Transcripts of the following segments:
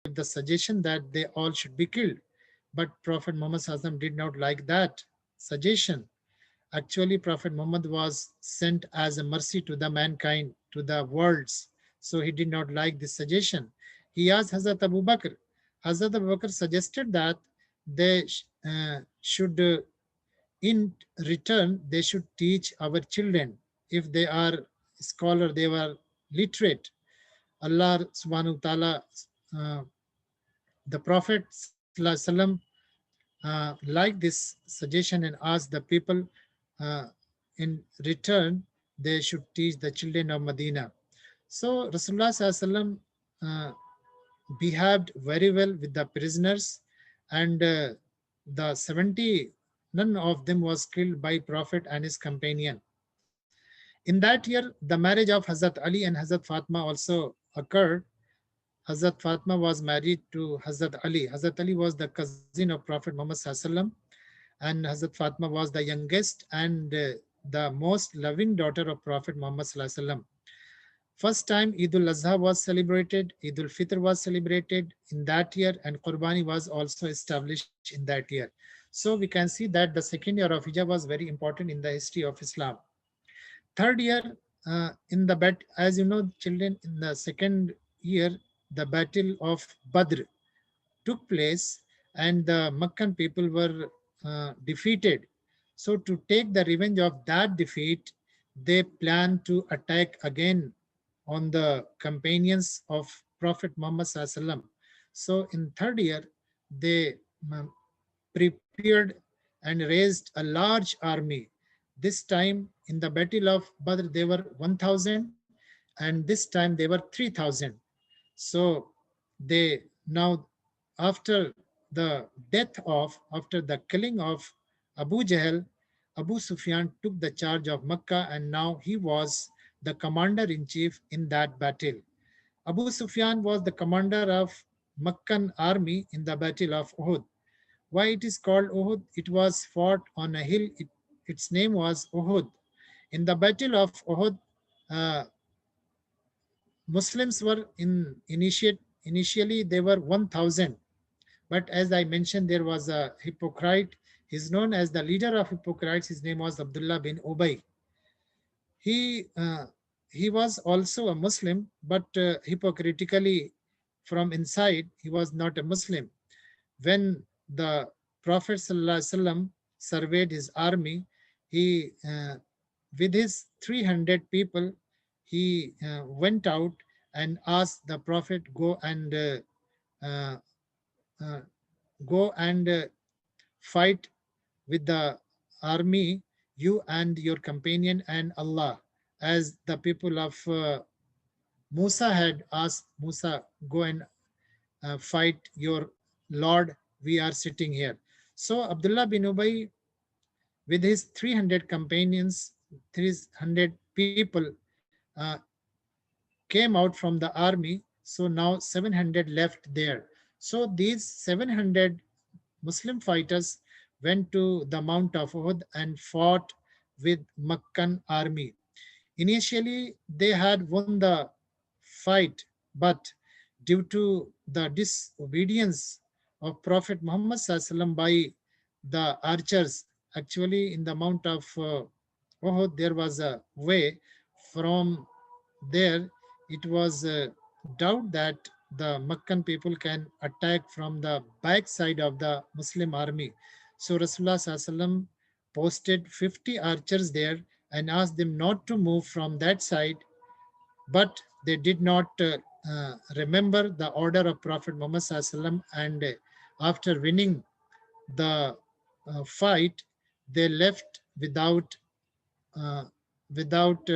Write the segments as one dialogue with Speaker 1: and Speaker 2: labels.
Speaker 1: the suggestion that they all should be killed. But Prophet Muhammad SAW did not like that suggestion. Actually, Prophet Muhammad was sent as a mercy to the mankind, to the worlds. So he did not like this suggestion. He asked Hazrat Abu Bakr. Hazrat Abu Bakr suggested that they should, in return, they should teach our children. If they are scholar, they were literate. Allah subhanahu wa ta'ala, uh, the Prophet sallallahu liked this suggestion and asked the people, uh, in return, they should teach the children of Medina. So Rasulullah sallallahu behaved very well with the prisoners, and the 70, none of them was killed by Prophet and his companion. In that year, the marriage of Hazrat Ali and Hazrat Fatma also occurred. Hazrat Fatma was married to Hazrat Ali. Hazrat Ali was the cousin of Prophet Muhammad Sallallahu, and Hazrat Fatma was the youngest and the most loving daughter of Prophet Muhammad Sallallahu. First time Eid al-Azha was celebrated, Eid al-Fitr was celebrated in that year, and Qurbani was also established in that year. So we can see that the second year of Hijrah was very important in the history of Islam. Third year, in the as you know, children, in the second year, the battle of Badr took place, and the Meccan people were defeated. So to take the revenge of that defeat, they planned to attack again on the companions of Prophet Muhammad Sallallahu. So in third year, they prepared and raised a large army. This time in the battle of Badr, they were 1,000, and this time they were 3,000. So they now, after the after the killing of Abu Jahl, Abu Sufyan took the charge of Mecca, and now he was the commander in chief in that battle. Abu Sufyan was the commander of Meccan army in the battle of Uhud. Why it is called Uhud? It was fought on a hill. Its name was Uhud. In the battle of Uhud, uh, Muslims were initially they were 1,000, but as I mentioned, there was a hypocrite. He's known as the leader of hypocrites. His name was Abdullah bin Ubay. He uh, he was also a Muslim, but hypocritically from inside, he was not a Muslim. When the Prophet ﷺ surveyed his army, he, with his 300 people, he went out and asked the Prophet, uh, uh, go and fight with the army, you and your companion and Allah, as the people of Musa had asked Musa, go and fight your Lord, we are sitting here. So Abdullah bin Ubay, with his 300 companions, 300 people, uh, came out from the army. So now 700 left there. So these 700 Muslim fighters went to the Mount of Uhud and fought with Meccan army. Initially, they had won the fight, but due to the disobedience of Prophet Muhammad SAW by the archers, actually in the Mount of Uhud, there was a way from there. It was doubt that the Meccan people can attack from the back side of the Muslim army. So Rasulullah SAW posted 50 archers there and asked them not to move from that side, but they did not remember the order of Prophet Muhammad SAW, and after winning the fight, they left uh, without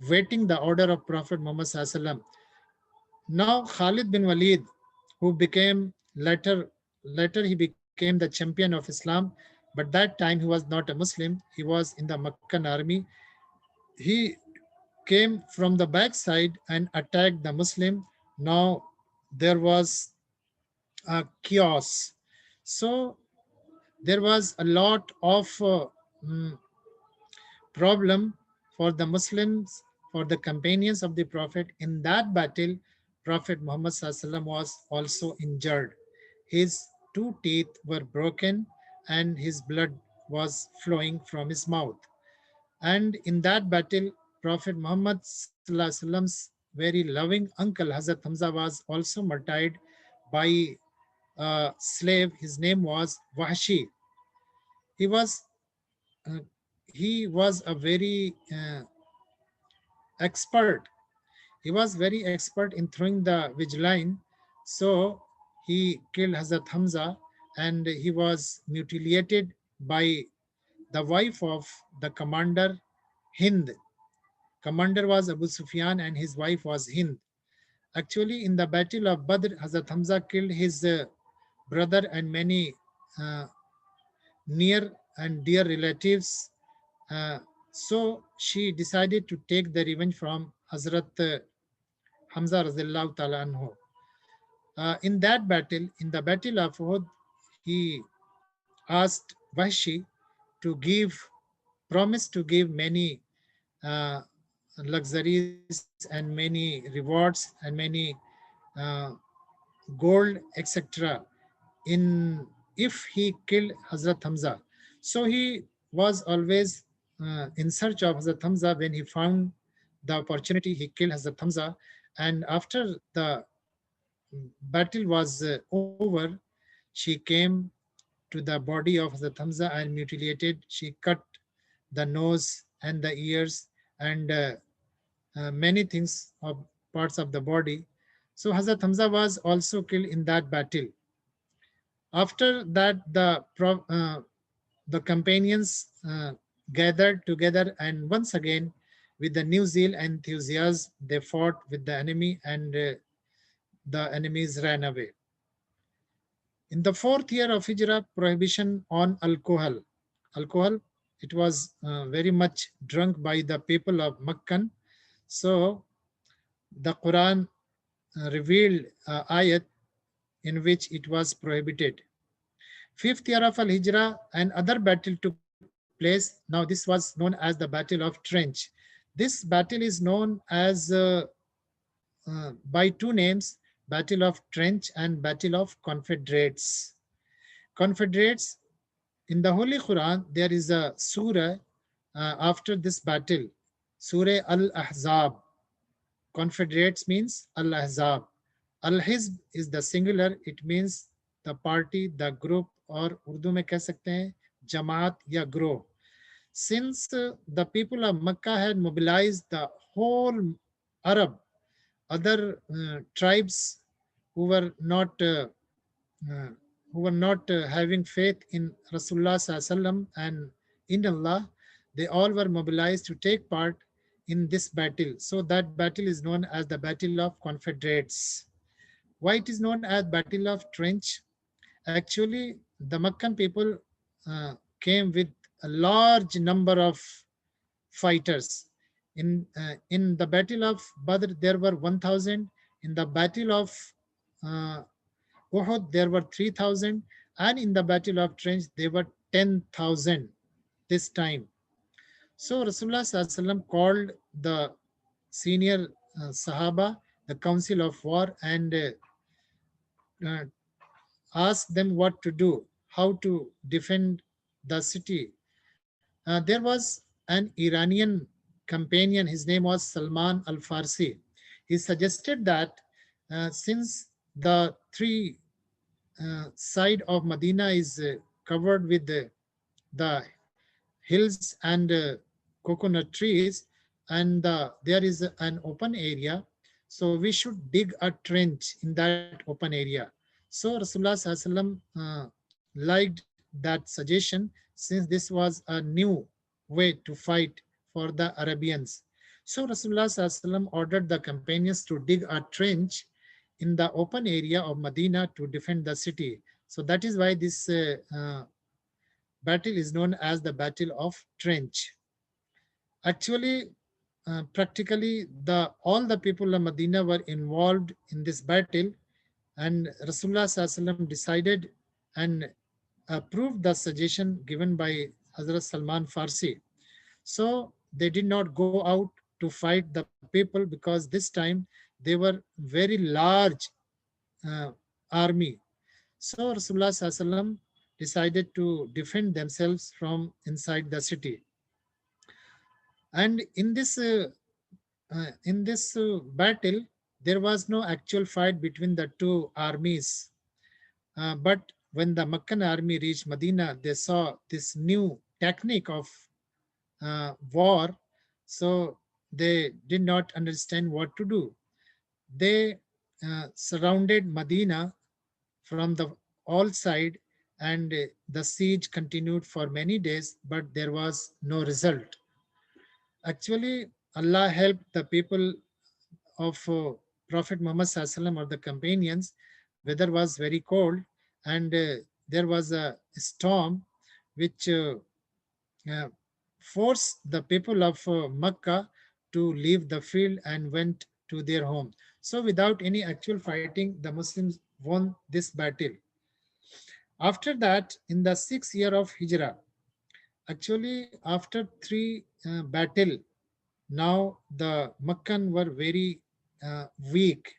Speaker 1: waiting the order of Prophet Muhammad SAW. Now Khalid bin Walid, who became later he became the champion of Islam, but that time he was not a Muslim. He was in the Meccan army. He came from the backside and attacked the Muslim. Now there was a chaos. So there was a lot of mm, problem for the Muslims, for the companions of the Prophet in that battle. Prophet Muhammad SAW was also injured. His two teeth were broken and his blood was flowing from his mouth. And in that battle, Prophet Muhammad Muhammad's very loving uncle Hazrat Hamza was also martyred by a slave. His name was Wahshi. He was uh, he was a very expert. He was very expert in throwing the javelin. So he killed Hazrat Hamza and he was mutilated by the wife of the commander Hind. Commander was Abu Sufyan and his wife was Hind. Actually, in the Battle of Badr, Hazrat Hamza killed his brother and many uh, near and dear relatives. Uh, so she decided to take the revenge from Hazrat Hamza Razillahu Ta'ala anhu. In that battle, in the Battle of Uhud, he asked Vahshi to promise to give many uh, luxuries and many rewards and many uh, gold, etc. In if he killed Hazrat Hamza. So he was always in search of Hazrat Hamza. When he found the opportunity, he killed Hazrat Hamza. And after the battle was over, she came to the body of Hazrat Hamza and mutilated. She cut the nose and the ears and many things of parts of the body. So Hazrat Hamza was also killed in that battle. After that, the companions gathered together and once again, with the new zeal and enthusiasm, they fought with the enemy and the enemies ran away. In the fourth year of Hijrah, prohibition on alcohol. Alcohol, it was very much drunk by the people of Meccan. So the Quran revealed ayat in which it was prohibited. Fifth year of Al-Hijrah, and other battle took place. Now this was known as the Battle of Trench. This battle is known as by two names, Battle of Trench and Battle of Confederates. Confederates, in the Holy Quran, there is a surah after this battle, Surah Al-Ahzab. Confederates means Al-Ahzab. Al-Hizb is the singular, it means the party, the group, or Urdu में कह सकते हैं जमात या ग्रोह. Since the people of Makkah had mobilized the whole Arab, other tribes who were not uh, having faith in Rasulullah Sallallahu and in Allah, they all were mobilized to take part in this battle. So that battle is known as the Battle of Confederates. Why it is known as Battle of Trench? Actually, the Meccan people came with a large number of fighters. In the Battle of Badr, there were 1,000. In the Battle of uh, Uhud, there were 3,000. And in the Battle of Trench, there were 10,000 this time. So Rasulullah SAW called the senior Sahaba, the Council of War, and uh, asked them what to do, how to defend the city. There was an Iranian companion, his name was Salman al Farsi. He suggested that since the three side of Medina is covered with the hills and coconut trees, and there is an open area, so we should dig a trench in that open area. So Rasulullah SAW liked that suggestion, since this was a new way to fight for the Arabians. So Rasulullah SAW ordered the companions to dig a trench in the open area of Medina to defend the city. So that is why this battle is known as the Battle of Trench. Actually, practically all the people of Medina were involved in this battle, and Rasulullah SAW decided and approved the suggestion given by Hazrat Salman Farsi. So they did not go out to fight the people, because this time They were very large uh, army. So Rasulullah Sallallahu decided to defend themselves from inside the city. And in this battle, there was no actual fight between the two armies. But when the Meccan army reached Medina, they saw this new technique of war. So they did not understand what to do. They surrounded Medina from the all side, and the siege continued for many days, but there was no result. Actually, Allah helped the people of Prophet Muhammad Sallallahu or the companions. Weather was very cold, and there was a storm which uh, forced the people of Mecca to leave the field and went to their home. So, without any actual fighting, the Muslims won this battle. After that, in the 6th year of Hijrah, actually after three battle, now the Meccan were very weak.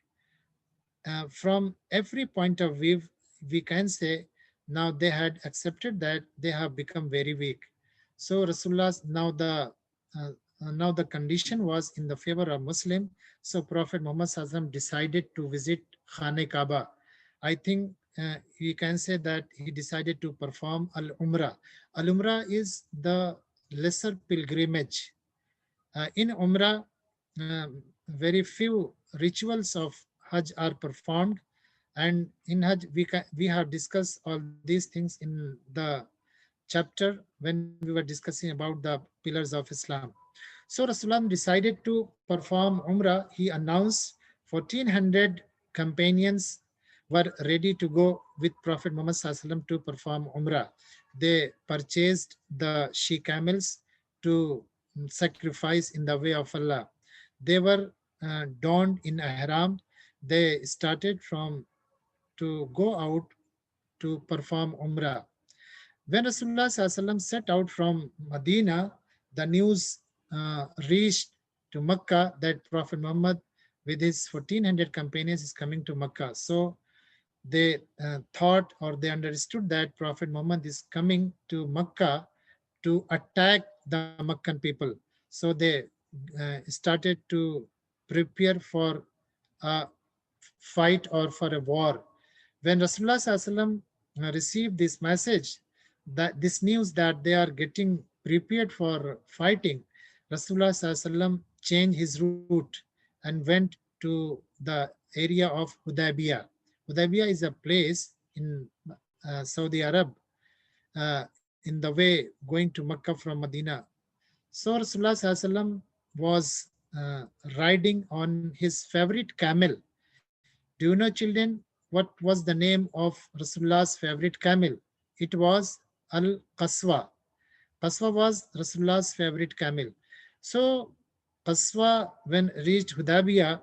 Speaker 1: From every point of view, we can say now they had accepted that they have become very weak. So Rasulullah uh, now the condition was in the favor of Muslim. So Prophet Muhammad Sallam decided to visit Khane Kaaba. I think we can say that he decided to perform Al Umrah. Al Umrah is the lesser pilgrimage. In Umrah, very few rituals of Hajj are performed, and in Hajj we have discussed all these things in the chapter when we were discussing about the pillars of Islam. So Rasulullah decided to perform Umrah. He announced 1400 companions were ready to go with Prophet Muhammad Sallallahu to perform Umrah. They purchased the she camels to sacrifice in the way of Allah. They were donned in ihram. They started from to go out to perform Umrah. When Rasulullah Sallallahu set out from Medina, the news reached to Mecca that Prophet Muhammad with his 1400 companions is coming to Mecca. So they thought or they understood that Prophet Muhammad is coming to Mecca to attack the Meccan people. So they started to prepare for a fight or for a war. When Rasulullah Sallallahu received this message, that this news that they are getting prepared for fighting, Rasulullah Sallallahu changed his route and went to the area of Hudaybiyah. Hudaybiyah is a place in Saudi Arab, in the way going to Makkah from Medina. So Rasulullah Sallallahu was riding on his favorite camel. Do you know, children, what was the name of Rasulullah's favorite camel? It was Al Qaswa. Qaswa was Rasulullah's favorite camel. So Qaswa, when reached Hudaybiyah,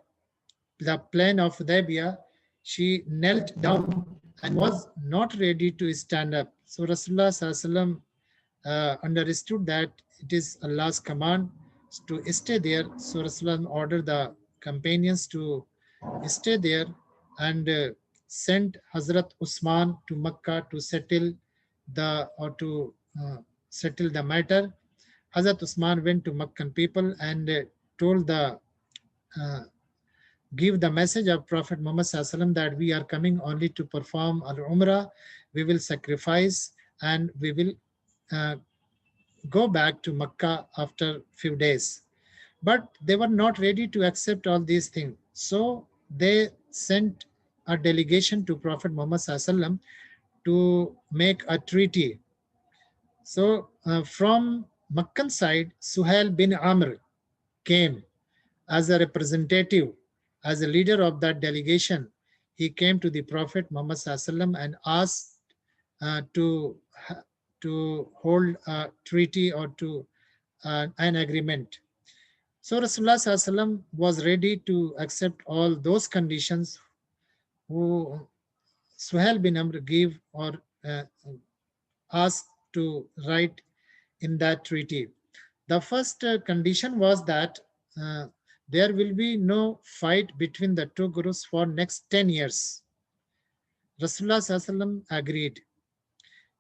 Speaker 1: the plain of Hudaybiyah, she knelt down and was not ready to stand up. So Rasulullah Sallallahu understood that it is Allah's command to stay there. So Rasulullah ordered the companions to stay there and sent Hazrat Usman to Makkah to uh, settle the matter. Hazrat Usman went to Meccan people and told the uh, give the message of Prophet Muhammad Sallallahu that we are coming only to perform Al Umrah. We will sacrifice and we will uh, go back to Makkah after few days. But they were not ready to accept all these things. So they sent a delegation to Prophet Muhammad Sallallahu to make a treaty. So from Meccan side, Suhail bin Amr came as a representative, as a leader of that delegation. He came to the Prophet Muhammad Sallallahu and asked uh, to to hold a treaty or to an agreement. So Rasulullah Sallallahu was ready to accept all those conditions who Suhail bin Amr gave or uh, asked to write in that treaty. The first condition was that uh, there will be no fight between the two gurus for next 10 years. Rasulullah Sallallahu agreed.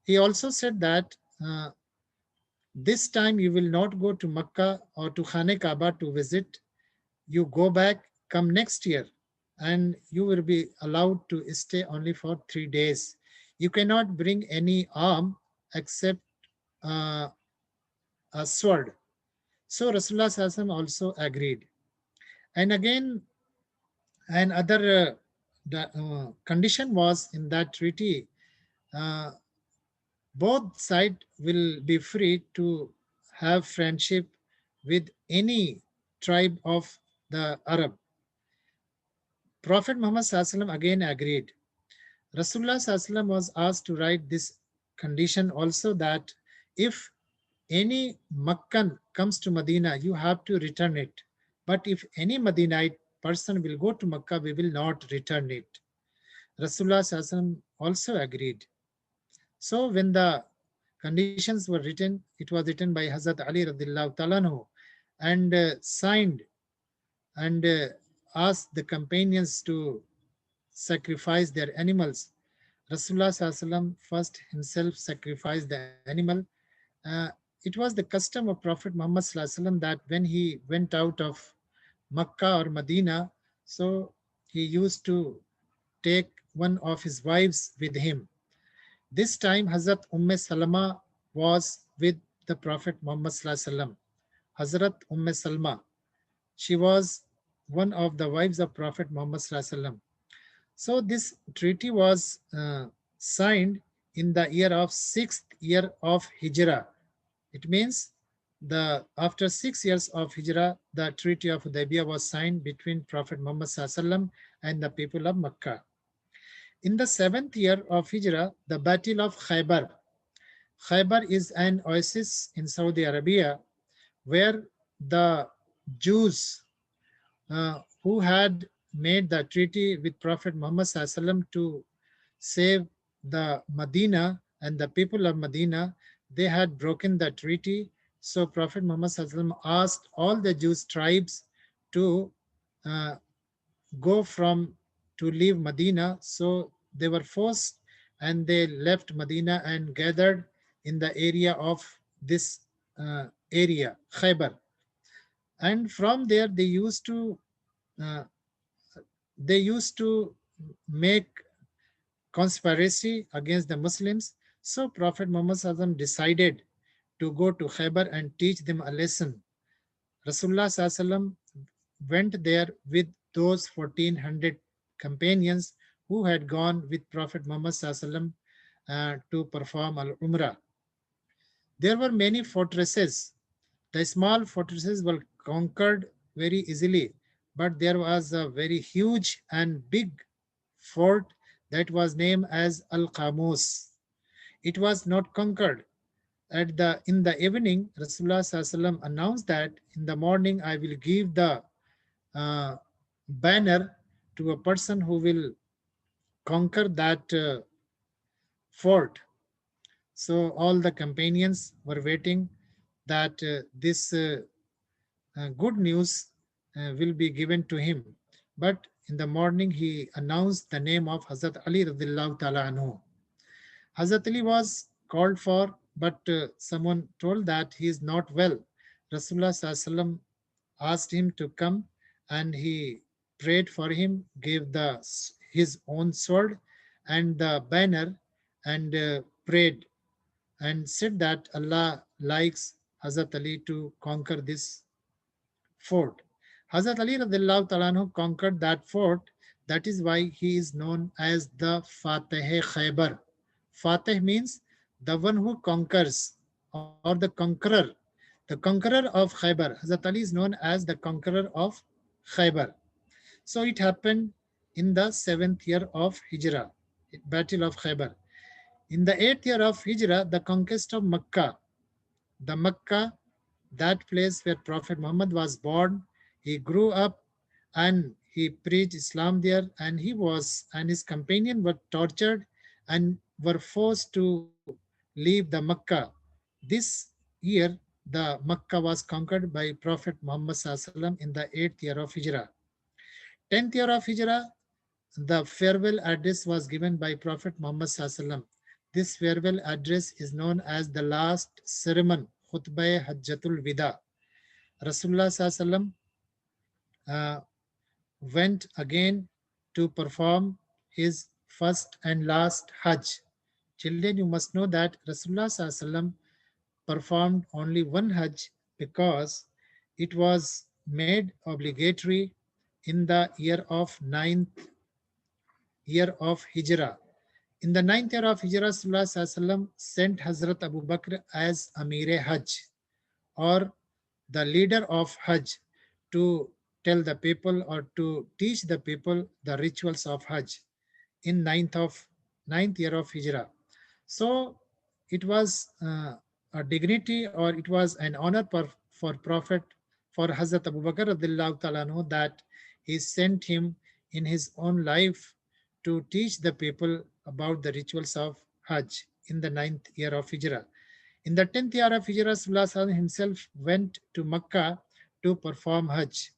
Speaker 1: He also said that uh, this time you will not go to Makkah or to Khane Kaaba to visit. You go back, come next year, and you will be allowed to stay only for 3 days. You cannot bring any arm except uh, a sword. So Rasulullah Sallallahu also agreed. And again, another the condition was in that treaty, uh, both sides will be free to have friendship with any tribe of the Arab. Prophet Muhammad SAW again agreed. Rasulullah SAW was asked to write this condition also, that if any Makkan comes to Medina, you have to return it. But if any Madinite person will go to Makkah, we will not return it. Rasulullah SAW also agreed. So when the conditions were written, it was written by Hazrat Ali radiallahu ta'ala and signed, and asked the companions to sacrifice their animals. Rasulullah SAW first himself sacrificed the animal. Uh, it was the custom of Prophet Muhammad SAW that when he went out of Makkah or Medina, so he used to take one of his wives with him. This time, Hazrat Salama was with the Prophet Muhammad SAW. Hazrat Salma, she was one of the wives of Prophet Muhammad SAW. So this treaty was signed in the year of sixth year of Hijrah. It means the after 6 years of Hijrah, the Treaty of Hudaybiyah was signed between Prophet Muhammad SAW and the people of Makkah. In the seventh year of Hijrah, the Battle of Khaybar. Khaybar is an oasis in Saudi Arabia where the Jews who had made the treaty with Prophet Muhammad SAW to save the Medina and the people of Medina, they had broken the treaty. So Prophet Muhammad SAW asked all the Jewish tribes to uh, go from to leave Medina. So they were forced and they left Medina and gathered in the area of this area, Khaybar. And from there uh, they used to make conspiracy against the Muslims. So Prophet Muhammad SAW decided to go to Khaybar and teach them a lesson. Rasulullah SAW went there with those 1400 companions who had gone with Prophet Muhammad SAW to perform Al-Umrah. There were many fortresses. The small fortresses were conquered very easily, but there was a very huge and big fort that was named as Al-Qamus. It was not conquered. In the evening, Rasulullah SAW announced that in the morning I will give the uh, banner to a person who will conquer that fort. So all the companions were waiting that this good news will be given to him. But in the morning, he announced the name of Hazrat Ali radiallahu ta'ala anhu. Hazrat Ali was called for, but someone told that he is not well. Rasulullah Sallallahu asked him to come and he prayed for him, gave his own sword and the banner and prayed and said that Allah likes Hazrat Ali to conquer this fort. Hazrat Ali radiallahu ta'ala anhu conquered that fort. That is why he is known as the Fateh Khaybar. Fateh means the one who conquers or the conqueror. The conqueror of Khaybar. Hazrat Ali is known as the conqueror of Khaybar. So it happened in the seventh year of Hijrah, Battle of Khaybar. In the eighth year of Hijrah, the conquest of Makkah. The Makkah, that place where Prophet Muhammad was born, he grew up and he preached Islam there, and he was and his companion were tortured and were forced to leave the Makkah. This year the Makkah was conquered by Prophet Muhammad SAW in the 8th year of Hijrah. 10th year of Hijrah, the farewell address was given by Prophet Muhammad SAW. This farewell address is known as the last sermon, Khutbah Hajjatul Wida. Rasulullah SAW went again to perform his first and last Hajj. Children, you must know that Rasulullah SAW performed only one Hajj because it was made obligatory in the year of 9th year of Hijrah. In the 9th year of Hijrah, Rasulullah sent Hazrat Abu Bakr as Amir Hajj, or the leader of Hajj, to tell the people or to teach the people the rituals of Hajj in ninth year of Hijrah. So it was a dignity, or it was an honor for Prophet, for Hazrat Abu Bakr radiallahu ta'ala anhu, that he sent him in his own life to teach the people about the rituals of Hajj in the 9th year of Hijrah. In the 10th year of Hijrah, Rasulullah himself went to Makkah to perform Hajj.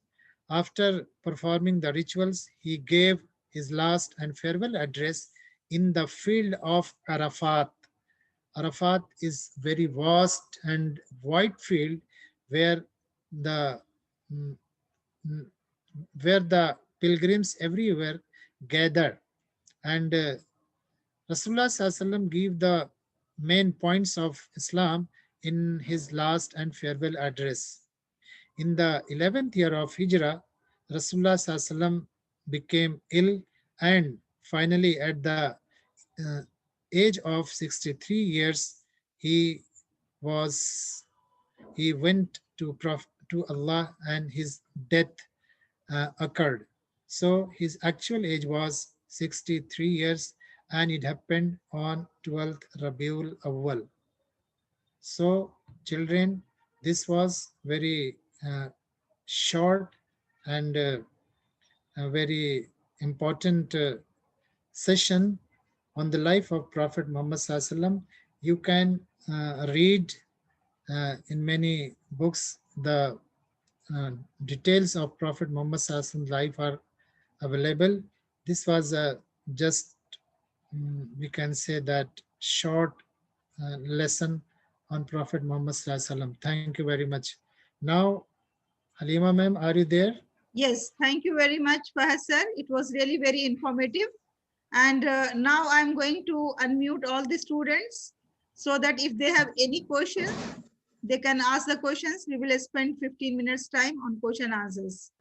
Speaker 1: After performing the rituals, he gave his last and farewell address in the field of Arafat. Arafat is very vast and wide field where the mm, mm, where the pilgrims everywhere gather, and Rasulullah Sallallahu gave the main points of Islam in his last and farewell address. In the 11th year of Hijrah, Rasulullah Sallallahu became ill, and finally at the uh, age of 63 years, he was he went to Allah, and his death occurred. So his actual age was 63 years, and it happened on 12th Rabiul Awwal. So children, this was very short and a very important session on the life of Prophet Muhammad SAW. You can read in many books the uh, details of Prophet Muhammad SAW life are available. This was just, we can say that, short lesson on Prophet Muhammad SAW. Thank you very much. Now, Halima ma'am, are you there?
Speaker 2: Yes, thank you very much, Fahad sir. It was really very informative. And now I'm going to unmute all the students so that if they have any questions, they can ask the questions. We will spend 15 minutes time on question answers.